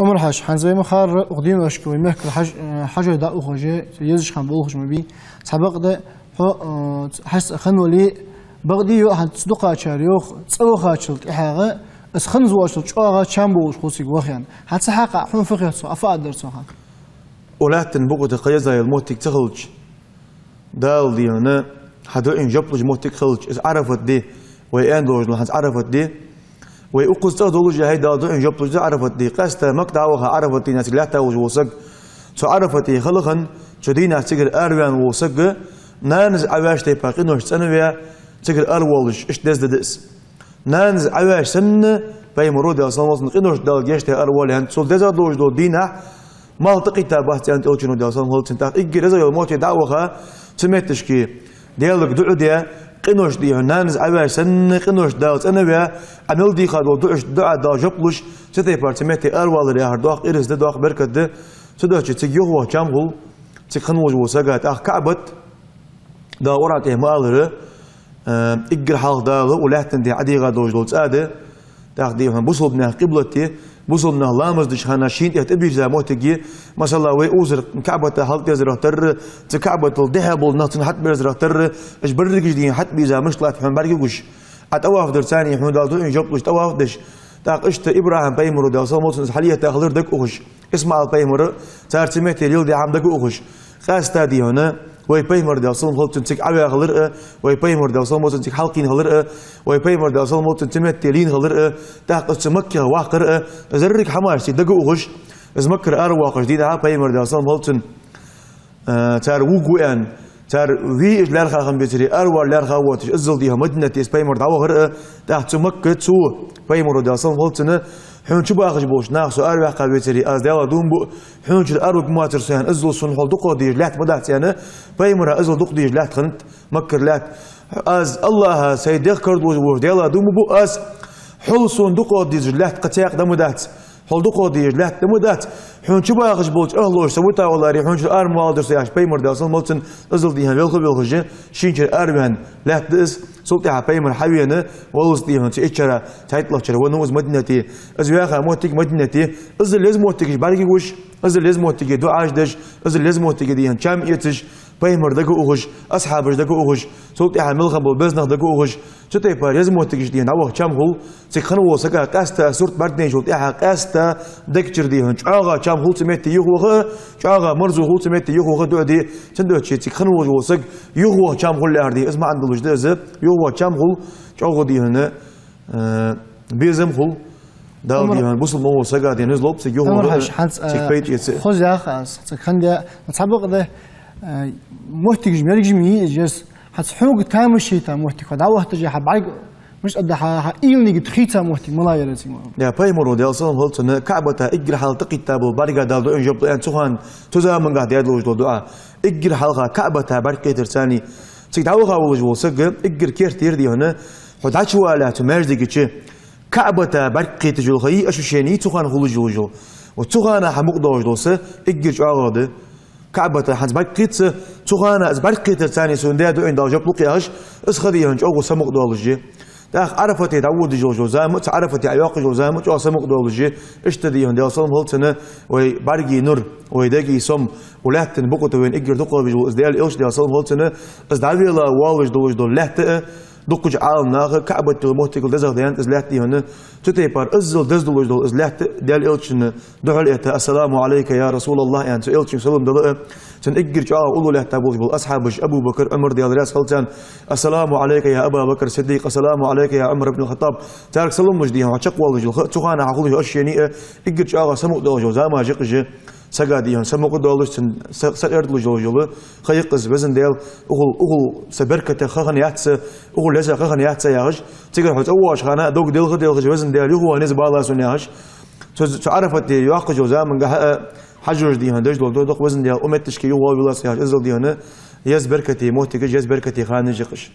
عمر حاج حنزوي مخار قديم أشكوي مهك حاجة دا أخوجي يزش خان بوخش مبي سبق ده حس خنولي بغدي يو حد صدقة شاريوخ تصوخ شلت إحاغة اسخن زواشل شواغا شامبوش خوسي وخيان حد سحاق حون فقه سو أفاد درسوها ولاتن بقول تقيزا الموتك تخلج دال ديانا حدو إن جبلج موتك خلج إس عرفت دي وين دوج لحد عرفت دي ويقص تدولج هاي دال دو إن جبلج عرفت دي قاستا مقطعوها عرفت دي ناس لا توج وسق سو عرفت دي خلقن شو دينا تجر أروان وسق نانز عواش تي باقينوش سنويا تجر أرولج إيش دز نانز عواش سن باي مرود أصلا وصل قينوش دال جيش تي أرول هن سول دز دوج دو دينا ما التقي تابعت أنت أوتشنو دال صام هول تنتاق إجري زي الموت دعوها سمعتش كي ديالك دعوديا قينوش دي نانز عواش سن قينوش دال سنويا عمل دي خاد ودعش دعاء دال جبلش ستي بارتمتي أرول رياح دواق إرز دواق بركة ده سدوش تيجيوه جامهول تخنوج وسجات كعبت دا ورعته مالره إجر حال داله ولا تندي عديقة دوجلو تساده تاخديهم بوصلنا قبلتي بوصلنا لامز دشخنا شين تبيج زموتجي ما شاء الله ويوزر كعبة حلق يزرع تر تكعبة الذهب والنطن حتى بيزرع تر إيش برجع جديد حتى بيزا مش طلعت حن برجع وش أتواف درساني حمد الله دوين جبت وش تواف دش تاقشت إبراهيم بيمر دا صاموس حاليا تاخذر دك وش اسمع بيمر صار سمعت اليوم دي عم دك وش خاص تادي هنا وي بيمر دا صام هول تنتك عبا غلرقه وي بيمر دا صام تنتك حلقين غلرقه وي بيمر دا صام تنتمت تلين غلرقه تاقص مكه واقرقه زرك حماش دق وش ازمكر ارواق جديده ها بيمر دا صام هول تن تار وقوان تار في إجلال خاخن بيتري أروى لار خاوتش أزل ديها مدينة إسبايمر دعوة غرقة تحت مكة سو بايمر داسون هولتنا حون شو باخش بوش ناقص أروى قال بيتري أز دالا دوم بو حون شو أروى كماتر سهن أزل صن حول دقة ديج لات بدأت يعني بايمر أزل دق ديج لات خنت مكر لات أز الله سيد كرد وش دالا دوم بو أز حول صن دقة ديج لات قتاق دمدات حول دقة ديج لات دمدات حون شو باخش بوش أهلوش سويتها والله ري حون شو أرم والدر سياش بايمر داسون مولتن أزل ديها بيلخ شينشر أربان لا تدس سلطة بايمر حوينا والله ديها تيشرا تايتلو شرا ونوز مدينتي أزواجها موتك مدينتي أزل لازم موتك بارجي وش أزل لازم موتك دعاش دش أزل لازم موتك ديها شام يتش بايمر دقو أوش أصحابش دقو أوش سلطة ملخم بالبزنخ دقو أوش شتى بار لازم موتك ديها نوع شام هو سكخنو وسكا كاستا صورت بردني سلطة كاستا دكتور ديها شاغا شام هو سمعت يخوه شاغا مرزو هو سمعت يخوه دودي تندوش تخنو وسك يخوه شام هو اللي أردي اسمع عند الوجد ز يخوه شام هو شاغا ديها بيزم هو داو ديها بوصل مو سكا ديها نزلوب سك يخوه سك خوز يا خاص سكخنديا نتسابق ده محتاج مالك مي جس حتحوق تامشي تامحتاج دعوة تجي حبعك مش قد إيلني تخيتها محتاج ملايا لازم يا بايمرو ديال صام هولتنا كعبة إجر حال تقي تابو بارجع دال دو إنجب أن سخان تزامن قاعد يدلوج دو دعاء إجر حلقة كعبة بركة ترساني سيدعوها وجه وسق إجر كير تيردي هنا حدعش ولا تمارس دقيقة كعبة بركة تجلخي أشوشيني سخان خلوج وجه وسخان حمق دوج دوسه إجر شعاده كعبة حز بركة سخان أز بركة ترساني سنديا دو إن دال جب لقياش إسخدي هنج أو سمق دولجي داخ عرفت يدعود جو زامت عرفت يعيق جو زامت وسمق دولجي اشتدي هند يوصل هولتنا وبرجي نور ويدقي سم ولاتن بقطة وين إجر دقة بجو إزديال إلش يوصل هولتنا إزدعي لا والج دوج دول لات دقج عالم ناخ كعبة الموتى كل دزغ ديان إزلاتي هنا تتيبار إزل دزدولج دول إزلات ديال إلشن دعوا لإتا السلام عليك يا رسول الله يعني إلشن سلم دلأ سن إجر جاء أولو له تابوج بالأصحابش أبو بكر عمر ديال راس خلتان السلام عليك يا أبا بكر الصديق السلام عليك يا عمر بن الخطاب تارك سلم مجديها وعشق والله تخانا عقوله أشياء إجر جاء سمق دولج زاما جقج سجاديان سمق دولج سأرد لجوجله خيقز بزن ديال أغل سبركة خان يعتس أغل لسه خان يعتس يعش تقدر حط أواش خانة دوق ديال بزن ديال هو نزب الله سنياش تعرفت يعقج زاما جه حجر ديها دج دوق وزن ديال أمتش كي هو ولا سياج إزل ديها يز بركتي موتك يز بركتي خان جقش